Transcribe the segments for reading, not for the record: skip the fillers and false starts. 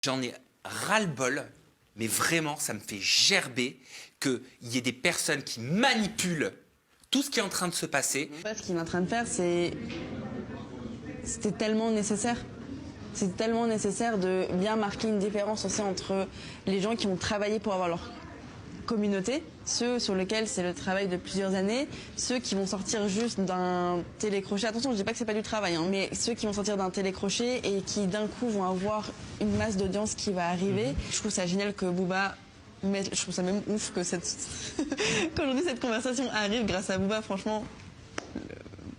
J'en ai ras-le-bol, mais vraiment, ça me fait gerber qu'il y ait des personnes qui manipulent tout ce qui est en train de se passer. Ce qu'il est en train de faire, c'était tellement nécessaire. C'est tellement nécessaire de bien marquer une différence aussi entre les gens qui ont travaillé pour avoir leur communauté, ceux sur lesquels c'est le travail de plusieurs années, ceux qui vont sortir juste d'un télécrochet. Attention, je dis pas que c'est pas du travail, hein, mais ceux qui vont sortir d'un télécrochet et qui d'un coup vont avoir une masse d'audience qui va arriver. Je trouve ça génial que Booba, mais je trouve ça même ouf que qu'aujourd'hui cette conversation arrive grâce à Booba, franchement.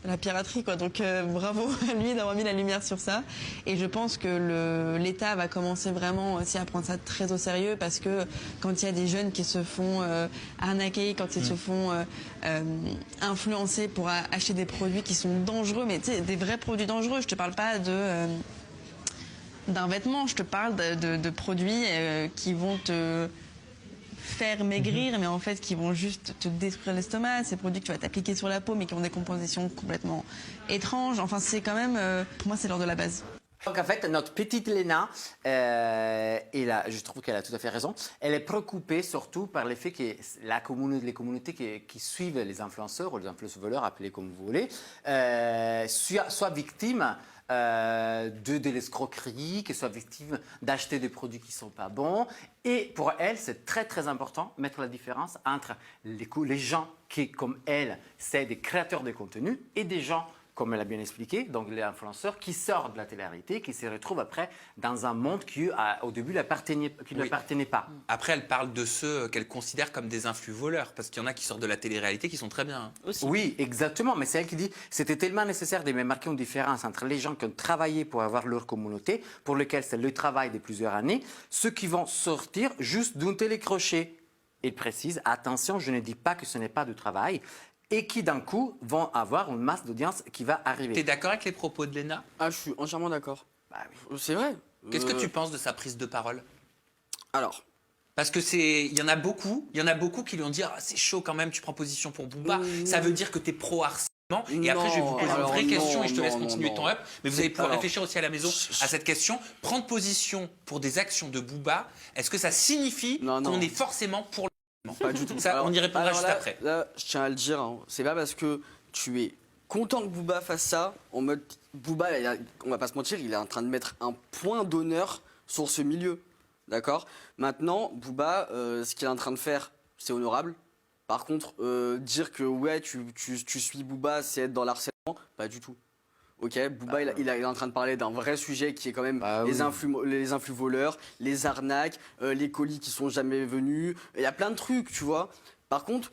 La piraterie, quoi. Donc bravo à lui d'avoir mis la lumière sur ça. Et je pense que l'État va commencer vraiment aussi à prendre ça très au sérieux, parce que quand il y a des jeunes qui se font arnaquer, quand ils se font influencer pour acheter des produits qui sont dangereux, mais tu sais, des vrais produits dangereux. Je te parle pas d'un vêtement, je te parle de produits qui vont te faire maigrir, mais en fait qui vont juste te détruire l'estomac. Ces produits que tu vas t'appliquer sur la peau, mais qui ont des compositions complètement étranges. Enfin, c'est quand même, pour moi, c'est l'ordre de la base. Donc en fait, notre petite Léna, je trouve qu'elle a tout à fait raison, elle est préoccupée surtout par le fait que les communautés qui suivent les influenceurs ou les influenceurs, appelez comme vous voulez, soient victimes de l'escroquerie, qu'elles soient victimes d'acheter des produits qui ne sont pas bons. Et pour elle, c'est très très important de mettre la différence entre les gens qui, comme elle, c'est des créateurs de contenu, et des gens, comme elle a bien expliqué, donc les influenceurs qui sortent de la télé-réalité, qui se retrouvent après dans un monde qui, au début, ne l'appartenait pas. Après, elle parle de ceux qu'elle considère comme des influx-voleurs, parce qu'il y en a qui sortent de la télé-réalité qui sont très bien. Aussi. Oui, exactement, mais c'est elle qui dit c'était tellement nécessaire de marquer une différence entre les gens qui ont travaillé pour avoir leur communauté, pour lesquels c'est le travail de plusieurs années, ceux qui vont sortir juste d'un télécrochet. Il précise, attention, je ne dis pas que ce n'est pas du travail, et qui d'un coup vont avoir une masse d'audience qui va arriver. Tu es d'accord avec les propos de Léna? Ah, je suis entièrement d'accord. Bah oui. C'est vrai. Qu'est-ce que tu penses de sa prise de parole? Alors, parce que il y en a beaucoup qui lui ont dit ah, c'est chaud quand même, tu prends position pour Booba, ça veut dire que tu es pro-harcèlement. Et après, je vais vous poser une vraie question et je te laisse continuer ton up. Mais vous allez pouvoir réfléchir aussi à la maison à cette question. Prendre position pour des actions de Booba, est-ce que ça signifie qu'on est forcément pour le... Pas du tout. Ça, alors, on y répondra juste après. Là, je tiens à le dire, hein, c'est pas parce que tu es content que Booba fasse ça, en mode Booba, on va pas se mentir, il est en train de mettre un point d'honneur sur ce milieu. D'accord? Maintenant, Booba, ce qu'il est en train de faire, c'est honorable. Par contre, dire que ouais, tu suis Booba, c'est être dans l'harcèlement, pas du tout. Ok, Booba, il est en train de parler d'un vrai sujet qui est quand même les influx voleurs, les arnaques, les colis qui sont jamais venus. Il y a plein de trucs, tu vois. Par contre,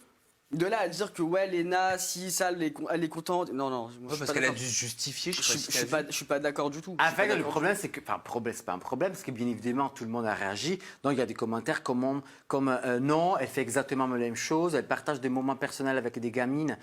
de là à dire que ouais, Léna, si ça, elle est contente. Non, non. Ouais, parce qu'elle a dû se justifier. Je suis pas d'accord du tout. En fait, le problème, c'est que, c'est pas un problème, parce que bien évidemment, tout le monde a réagi. Donc, il y a des commentaires comme non, elle fait exactement la même chose. Elle partage des moments personnels avec des gamines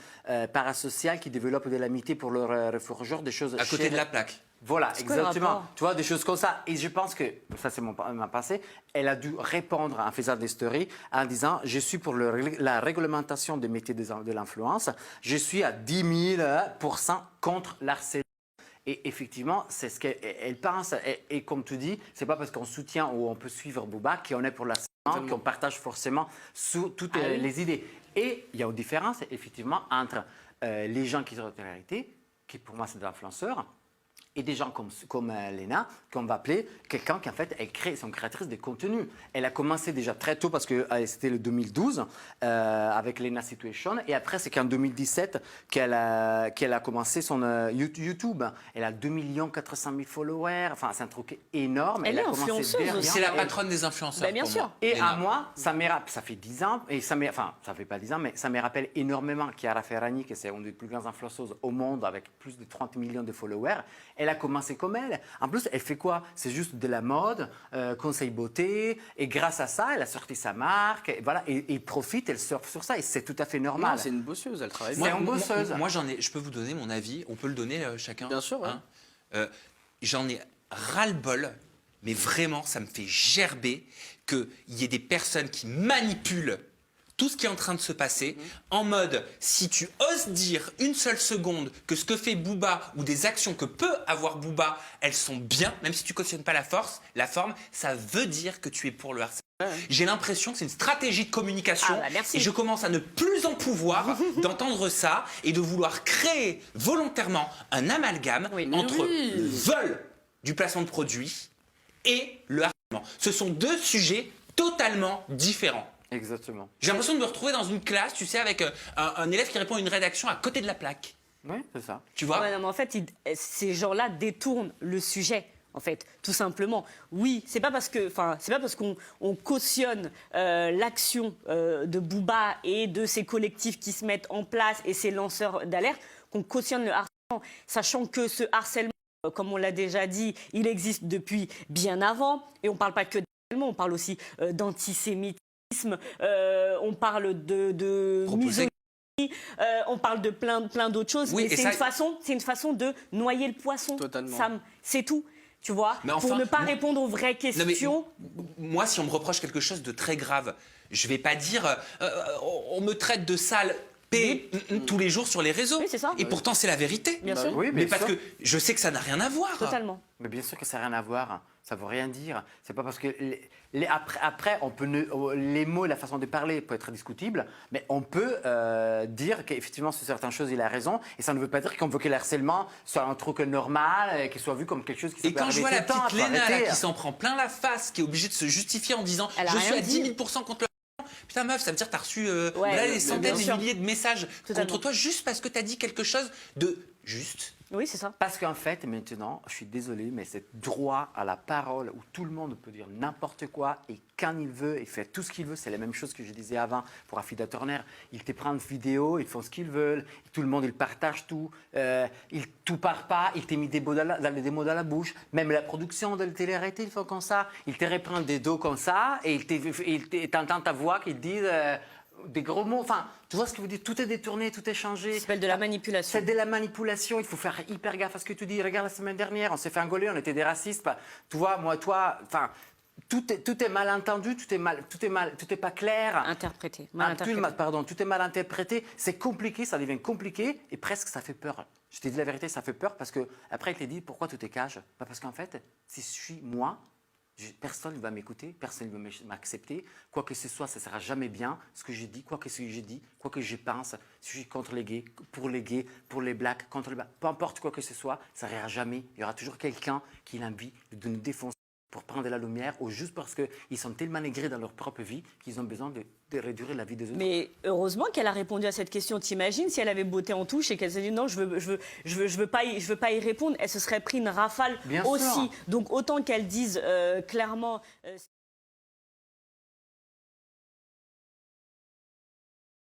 parasociales qui développent de l'amitié pour leur réfugieur, des choses à côté de la plaque. Voilà, exactement. Tu vois, des choses comme ça. Et je pense que, ça c'est ma pensée, elle a dû répondre en faisant des stories, en disant, je suis pour la réglementation des métiers de l'influence, je suis à 10 000% contre l'harcèlement. Et effectivement, c'est ce qu'elle pense. Et comme tu dis, c'est pas parce qu'on soutient ou on peut suivre Booba qu'on est pour l'harcèlement, qu'on partage forcément toutes les idées. Et il y a une différence, effectivement, entre les gens qui sont de la réalité, qui pour moi c'est des influenceurs, et des gens comme Léna, qu'on va appeler quelqu'un qui en fait, c'est une créatrice de contenu. Elle a commencé déjà très tôt parce que c'était le 2012 avec Léna Situation. Et après, c'est qu'en 2017 qu'elle a commencé son YouTube. Elle a 2 400 000 followers. Enfin, c'est un truc énorme. Elle est influenceuse. C'est la patronne des influenceurs. Ben, bien sûr. Moi. Et à moi, ça fait 10 ans, et ça fait pas 10 ans, mais ça me rappelle énormément Chiara Ferragni, qui est une des plus grandes influenceuses au monde avec plus de 30 millions de followers. Elle a commencé comme elle. En plus, elle fait quoi? C'est juste de la mode, conseil beauté. Et grâce à ça, elle a sorti sa marque. Et voilà, et profite, elle surfe sur ça. Et c'est tout à fait normal. C'est une bosseuse, elle travaille. C'est une bosseuse. Moi, je peux vous donner mon avis. On peut le donner chacun. Bien sûr, ouais. Hein, j'en ai ras-le-bol, mais vraiment, ça me fait gerber qu'il y ait des personnes qui manipulent tout ce qui est en train de se passer, en mode, si tu oses dire une seule seconde que ce que fait Booba ou des actions que peut avoir Booba, elles sont bien, même si tu cautionnes pas la forme, ça veut dire que tu es pour le harcèlement. J'ai l'impression que c'est une stratégie de communication et je commence à ne plus en pouvoir d'entendre ça et de vouloir créer volontairement un amalgame entre le vol du placement de produits et le harcèlement. Ce sont deux sujets totalement différents. Exactement. J'ai l'impression de me retrouver dans une classe, tu sais, avec un élève qui répond à une rédaction à côté de la plaque. Oui, c'est ça. Tu vois? Ouais, non, mais en fait, ces gens-là détournent le sujet. En fait, tout simplement. Oui, c'est pas parce qu'on cautionne l'action de Booba et de ces collectifs qui se mettent en place et ces lanceurs d'alerte qu'on cautionne le harcèlement, sachant que ce harcèlement, comme on l'a déjà dit, il existe depuis bien avant. Et on parle pas que d'harcèlement, on parle aussi d'antisémitisme, on parle de misogynie. On parle de plein d'autres choses. Oui, et c'est une façon de noyer le poisson. Totalement. Sam, c'est tout. Tu vois, enfin, pour ne pas répondre aux vraies questions. Moi, si on me reproche quelque chose de très grave, je vais pas dire on me traite de sale tous les jours sur les réseaux. Oui, c'est ça. Et pourtant, c'est la vérité. Bien sûr. Oui, Mais parce que je sais que ça n'a rien à voir. Totalement. Mais bien sûr que ça n'a rien à voir. Ça ne veut rien dire. C'est pas parce que après, on peut les mots, la façon de parler peut être discutible, mais on peut dire qu'effectivement sur certaines choses il a raison, et ça ne veut pas dire qu'on veut que le harcèlement soit un truc normal, qu'il soit vu comme quelque chose qui. Et quand je vois la petite Léna là, qui s'en prend plein la face, qui est obligée de se justifier en disant je suis à 10 000 % contre le. Putain meuf, ça veut dire que tu as reçu des centaines, des milliers de messages contre toi juste parce que tu as dit quelque chose de juste. Oui, c'est ça. Parce qu'en fait, maintenant, je suis désolé, mais c'est droit à la parole où tout le monde peut dire n'importe quoi et quand il veut, il fait tout ce qu'il veut. C'est la même chose que je disais avant pour Afida Turner. Ils te prennent vidéo, ils font ce qu'ils veulent, tout le monde, il partage tout. Ils tout part pas, ils te mis des mots dans la bouche. Même la production de la télé-réalité, ils font comme ça. Ils te reprennent des dos comme ça et ils t'entendent ta voix qui te dit des gros mots. Enfin, tu vois ce que vous dites, tout est détourné, tout est changé. Ça s'appelle de la manipulation. C'est de la manipulation, il faut faire hyper gaffe à ce que tu dis. Regarde, la semaine dernière, on s'est fait engueuler, on était des racistes. Tu vois, moi, toi, enfin, tout est mal entendu, tout est pas clair. Interprété. Tout est mal interprété. C'est compliqué, ça devient compliqué et presque ça fait peur. Je t'ai dit la vérité, ça fait peur parce que après, il te dit pourquoi tout est cache. Parce qu'en fait, si je suis moi, personne ne va m'écouter, personne ne va m'accepter. Quoi que ce soit, ça ne sera jamais bien. Ce que j'ai dit, quoi que je pense, si je suis contre les gays, pour les blacks, contre les blacks, peu importe quoi que ce soit, ça n'ira jamais. Il y aura toujours quelqu'un qui a envie de nous défoncer pour prendre de la lumière ou juste parce qu'ils sont tellement aigris dans leur propre vie qu'ils ont besoin de réduire la vie des autres. Mais heureusement qu'elle a répondu à cette question. T'imagines si elle avait botté en touche et qu'elle s'est dit non, je veux pas y répondre, elle se serait pris une rafale aussi. Donc autant qu'elle dise clairement.